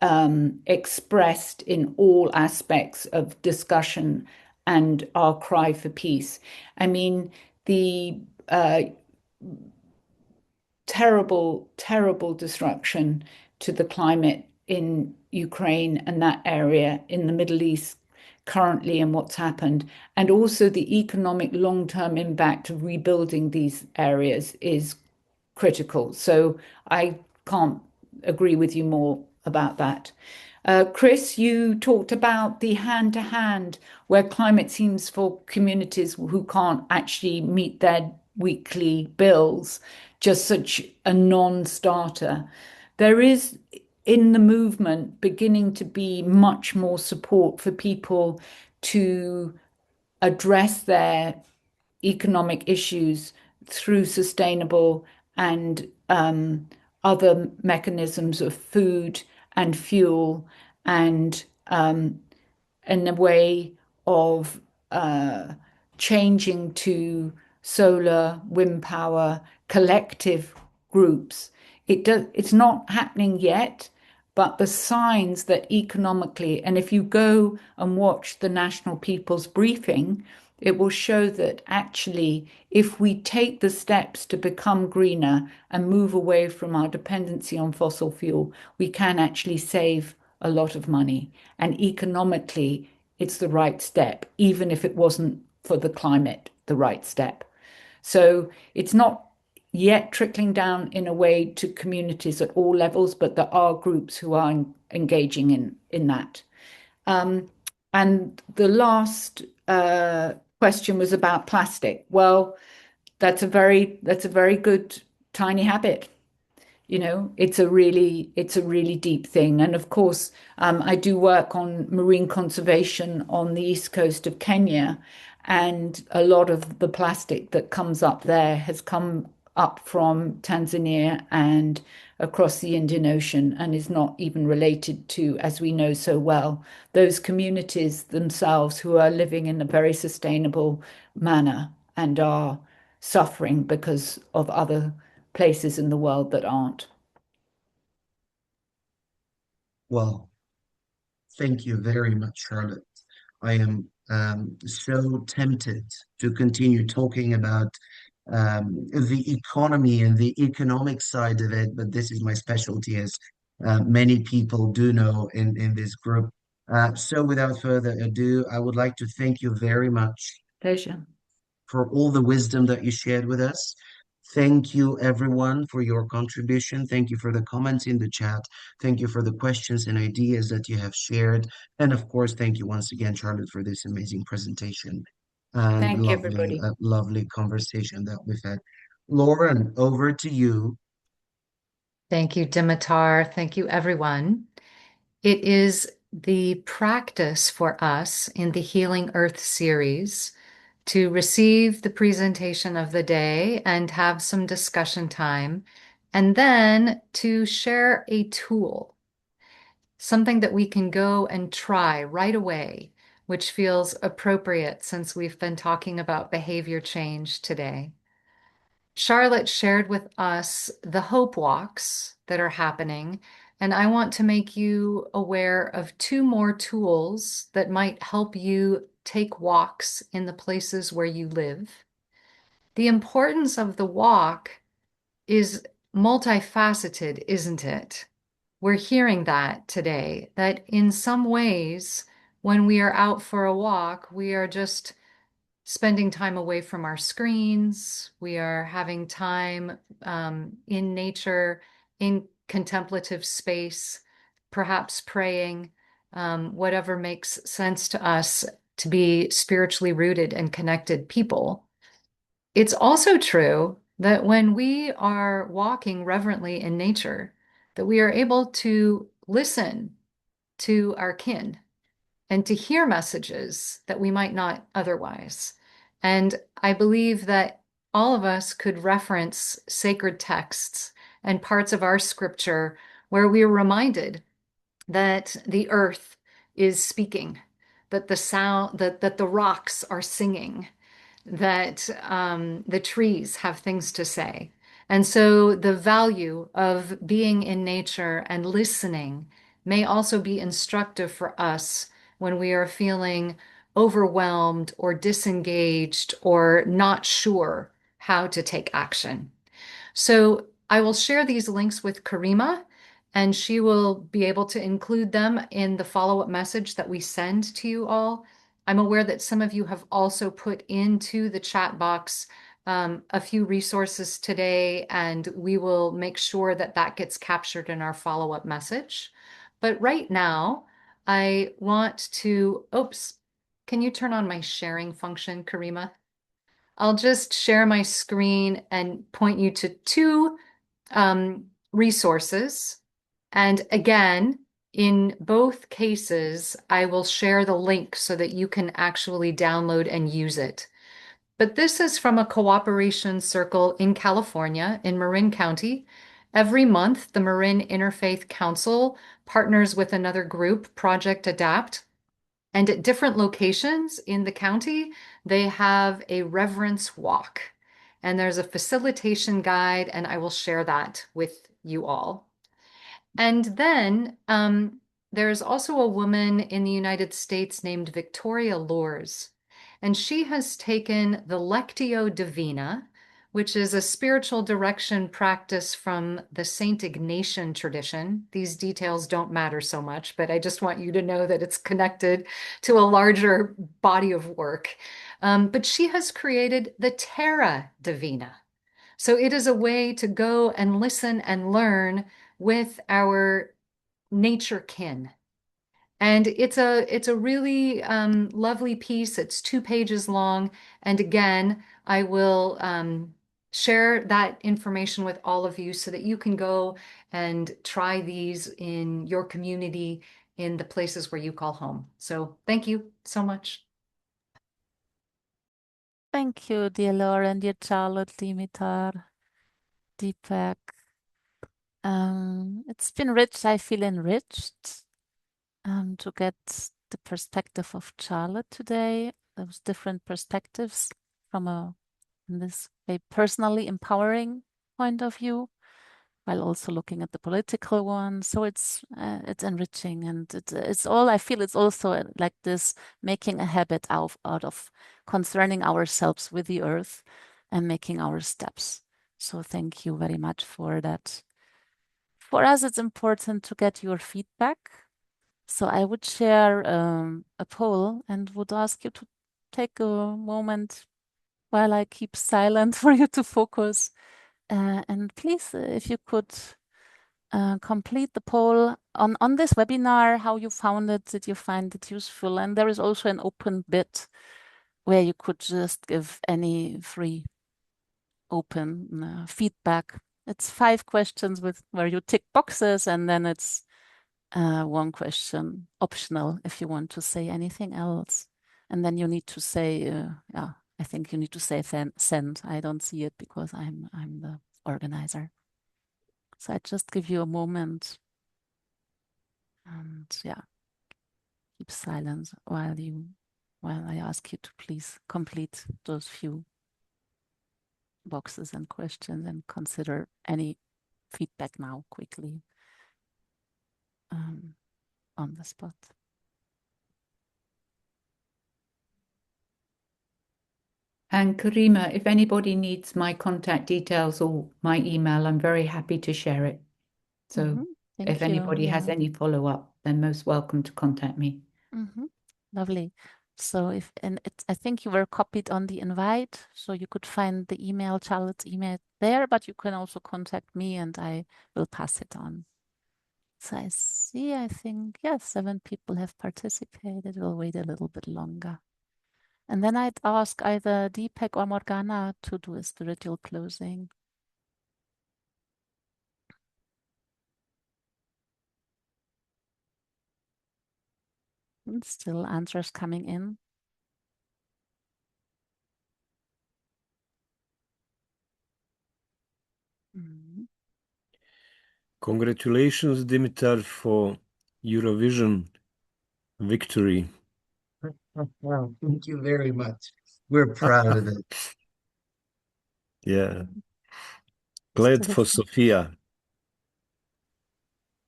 expressed in all aspects of discussion and our cry for peace. I mean, the terrible, terrible destruction to the climate in Ukraine and that area in the Middle East currently and what's happened, and also the economic long-term impact of rebuilding these areas is critical. So I can't agree with you more about that. Chris, you talked about the hand to hand, where climate seems for communities who can't actually meet their weekly bills, just such a non starter. There is in the movement beginning to be much more support for people to address their economic issues through sustainable and other mechanisms of food and fuel and in a way of changing to solar, wind power, collective groups. It's not happening yet, but the signs that economically, and if you go and watch the National People's Briefing, it will show that actually, if we take the steps to become greener and move away from our dependency on fossil fuel, we can actually save a lot of money. And economically, it's the right step, even if it wasn't for the climate, the right step. So it's not yet trickling down in a way to communities at all levels, but there are groups who are engaging in that. And the last question was about plastic. Well, that's a very good tiny habit. You know, it's a really deep thing. And of course, I do work on marine conservation on the east coast of Kenya, and a lot of the plastic that comes up there has come up from Tanzania and across the Indian Ocean and is not even related to, as we know so well, those communities themselves who are living in a very sustainable manner and are suffering because of other places in the world that aren't. Well, thank you very much, Charlotte. I am so tempted to continue talking about the economy and the economic side of it, but this is my specialty, as many people do know in this group. So, without further ado, I would like to thank you very much Pleasure. for all the wisdom that you shared with us. Thank you, everyone, for your contribution. Thank you for the comments in the chat. Thank you for the questions and ideas that you have shared. And of course, thank you once again, Charlotte, for this amazing presentation and Thank you, lovely, everybody. lovely conversation that we've had. Lauren, over to you. Thank you, Dimitar. Thank you, everyone. It is the practice for us in the Healing Earth series to receive the presentation of the day and have some discussion time, and then to share a tool, something that we can go and try right away, which feels appropriate since we've been talking about behavior change today. Charlotte shared with us the hope walks that are happening, and I want to make you aware of two more tools that might help you take walks in the places where you live. The importance of the walk is multifaceted, isn't it? We're hearing that today, that in some ways, when we are out for a walk, we are just spending time away from our screens. We are having time in nature, in contemplative space, perhaps praying, whatever makes sense to us to be spiritually rooted and connected people. It's also true that when we are walking reverently in nature, that we are able to listen to our kin and to hear messages that we might not otherwise. And I believe that all of us could reference sacred texts and parts of our scripture where we are reminded that the earth is speaking, that the sound, that the rocks are singing, that the trees have things to say. And so the value of being in nature and listening may also be instructive for us when we are feeling overwhelmed or disengaged or not sure how to take action. So I will share these links with Karima, and she will be able to include them in the follow-up message that we send to you all. I'm aware that some of you have also put into the chat box a few resources today, and we will make sure that that gets captured in our follow-up message. But right now, I want to, oops, can you turn on my sharing function, Karima? I'll just share my screen and point you to two resources. And again, in both cases, I will share the link so that you can actually download and use it. But this is from a cooperation circle in California, in Marin County. Every month, the Marin Interfaith Council partners with another group, Project Adapt. And at different locations in the county, they have a reverence walk. And there's a facilitation guide, and I will share that with you all. And then there's also a woman in the United States named Victoria Lours, and she has taken the Lectio Divina, which is a spiritual direction practice from the Saint Ignatian tradition. These details don't matter so much, but I just want you to know that it's connected to a larger body of work. But she has created the Terra Divina. So it is a way to go and listen and learn with our nature kin. And it's a really lovely piece. It's 2 pages long. And again, I will share that information with all of you so that you can go and try these in your community in the places where you call home. So thank you so much. Thank you, dear Lauren, dear Charlotte, Dimitar, Deepak. It's been rich. I feel enriched to get the perspective of Charlotte today. Those different perspectives from in this very personally empowering point of view, while also looking at the political one. So it's enriching, and it's all. I feel it's also like this making a habit out of concerning ourselves with the earth and making our steps. So thank you very much for that. For us, it's important to get your feedback. So I would share a poll and would ask you to take a moment while I keep silent for you to focus. And please, if you could complete the poll on this webinar, how you found it, did you find it useful? And there is also an open bit where you could just give any free open feedback. It's 5 questions where you tick boxes, and then it's 1 question optional if you want to say anything else. And then you need to say, yeah, I think you need to say send. I don't see it because I'm the organizer. So I just give you a moment, and yeah, keep silence while I ask you to please complete those few boxes and questions and consider any feedback now quickly on the spot. And Karima, if anybody needs my contact details or my email, I'm very happy to share it. So Thank if you. anybody has any follow-up, they're most welcome to contact me. Lovely. So I think you were copied on the invite, so you could find the email, Charlotte's email there, but you can also contact me and I will pass it on. So I see, I think, yes, 7 people have participated. We'll wait a little bit longer. And then I'd ask either Deepak or Morgana to do a spiritual closing. And still answers coming in. Congratulations, Dimitar, for Eurovision victory. Thank you very much. We're proud of it. Yeah. Glad for Sofia.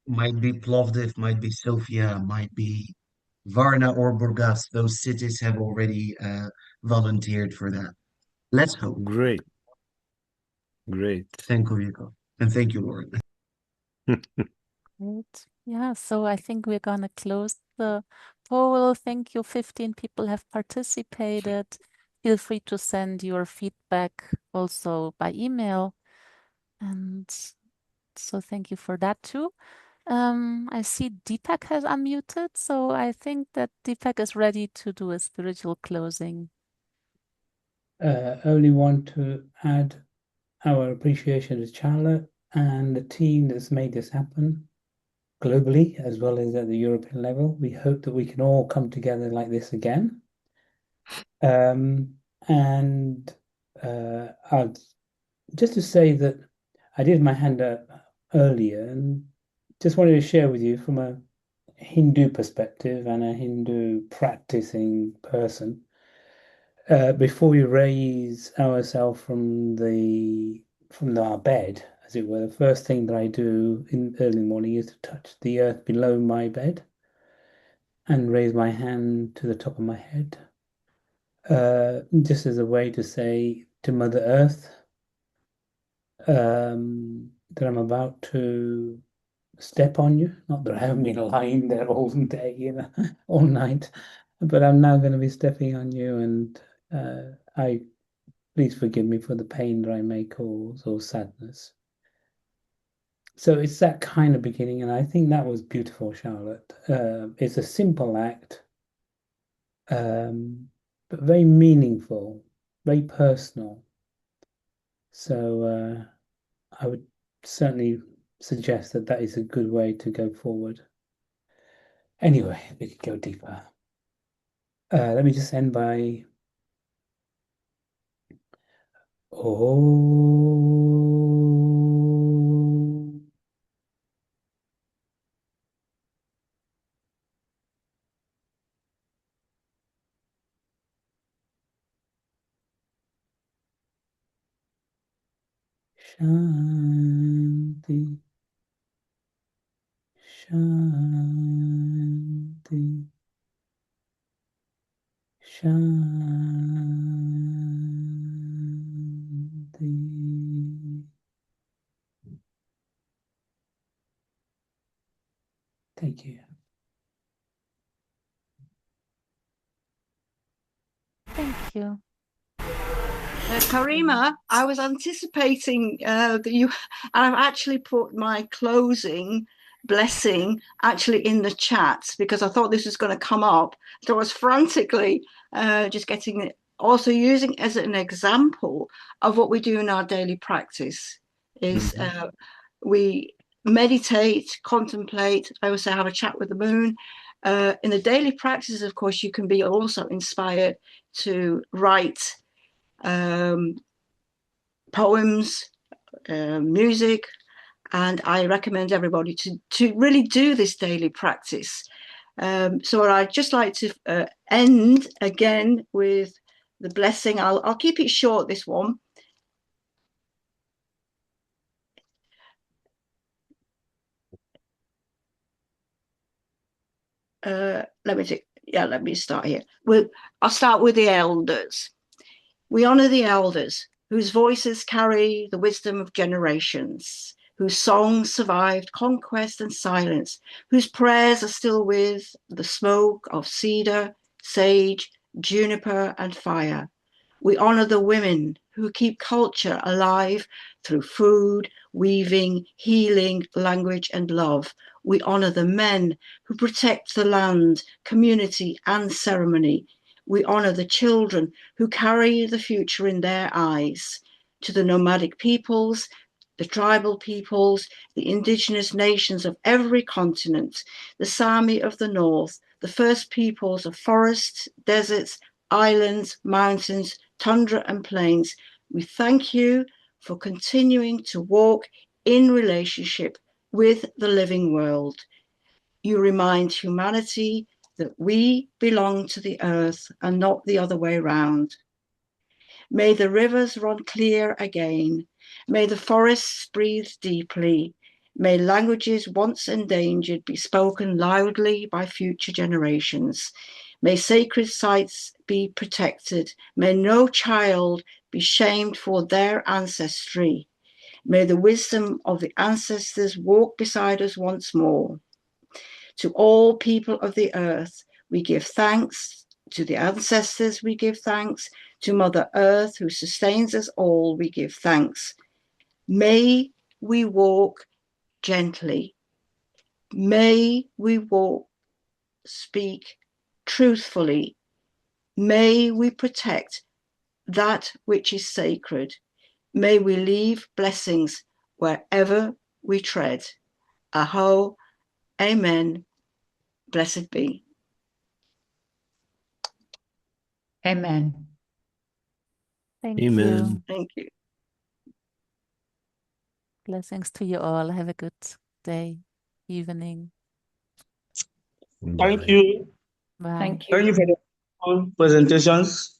Might be Plovdiv, might be Sofia, might be Varna or Burgas. Those cities have already volunteered for that. Let's hope. Great. Great. Thank you, Rico. And thank you, Lauren. Great. Yeah, so I think we're going to close the poll. Thank you. 15 people have participated. Feel free to send your feedback also by email. And so thank you for that too. I see Deepak has unmuted, so I think that Deepak is ready to do a spiritual closing. Only want to add our appreciation to Charlotte and the team that's made this happen globally as well as at the European level. We hope that we can all come together like this again. Just to say that I did my hand up earlier and just wanted to share with you from a Hindu perspective and a Hindu practicing person. Before we raise ourselves from our bed, as it were, the first thing that I do in early morning is to touch the earth below my bed and raise my hand to the top of my head, just as a way to say to Mother Earth that I'm about to step on you. Not that I haven't been lying there all day, all night, but I'm now going to be stepping on you, and please forgive me for the pain that I may cause or sadness. So it's that kind of beginning, and I think that was beautiful, Charlotte. It's a simple act, but very meaningful, very personal. So I would certainly suggest that that is a good way to go forward. Anyway, we could go deeper. Let me just end by Oh. Shanti, Shanti, Shanti. Thank you. Thank you. Karima, I was anticipating that you, and I've actually put my closing blessing actually in the chat because I thought this was going to come up. So I was frantically just getting it, also using it as an example of what we do in our daily practice is we meditate, contemplate. I also have a chat with the moon. In the daily practice, of course, you can be also inspired to write poems, music, and I recommend everybody to really do this daily practice. So I'd just like to end again with the blessing. I'll keep it short, this one. Let me start here. I'll start with the elders. We honor the elders whose voices carry the wisdom of generations, whose songs survived conquest and silence, whose prayers are still with the smoke of cedar, sage, juniper, and fire. We honor the women who keep culture alive through food, weaving, healing, language, and love. We honor the men who protect the land, community, and ceremony. We honor the children who carry the future in their eyes. To the nomadic peoples, the tribal peoples, the indigenous nations of every continent, the Sami of the north, the first peoples of forests, deserts, islands, mountains, tundra, and plains, we thank you for continuing to walk in relationship with the living world. You remind humanity that we belong to the earth and not the other way round. May the rivers run clear again. May the forests breathe deeply. May languages once endangered be spoken loudly by future generations. May sacred sites be protected. May no child be shamed for their ancestry. May the wisdom of the ancestors walk beside us once more. To all people of the earth, we give thanks. To the ancestors, we give thanks. To Mother Earth, who sustains us all, we give thanks. May we walk gently. May we speak truthfully. May we protect that which is sacred. May we leave blessings wherever we tread. Aho, amen. Blessed be. Amen. Thank Amen. you. Thank you. Blessings to you all. Have a good day, evening. Bye. Thank you. Bye. Thank you. Thank you for the presentations.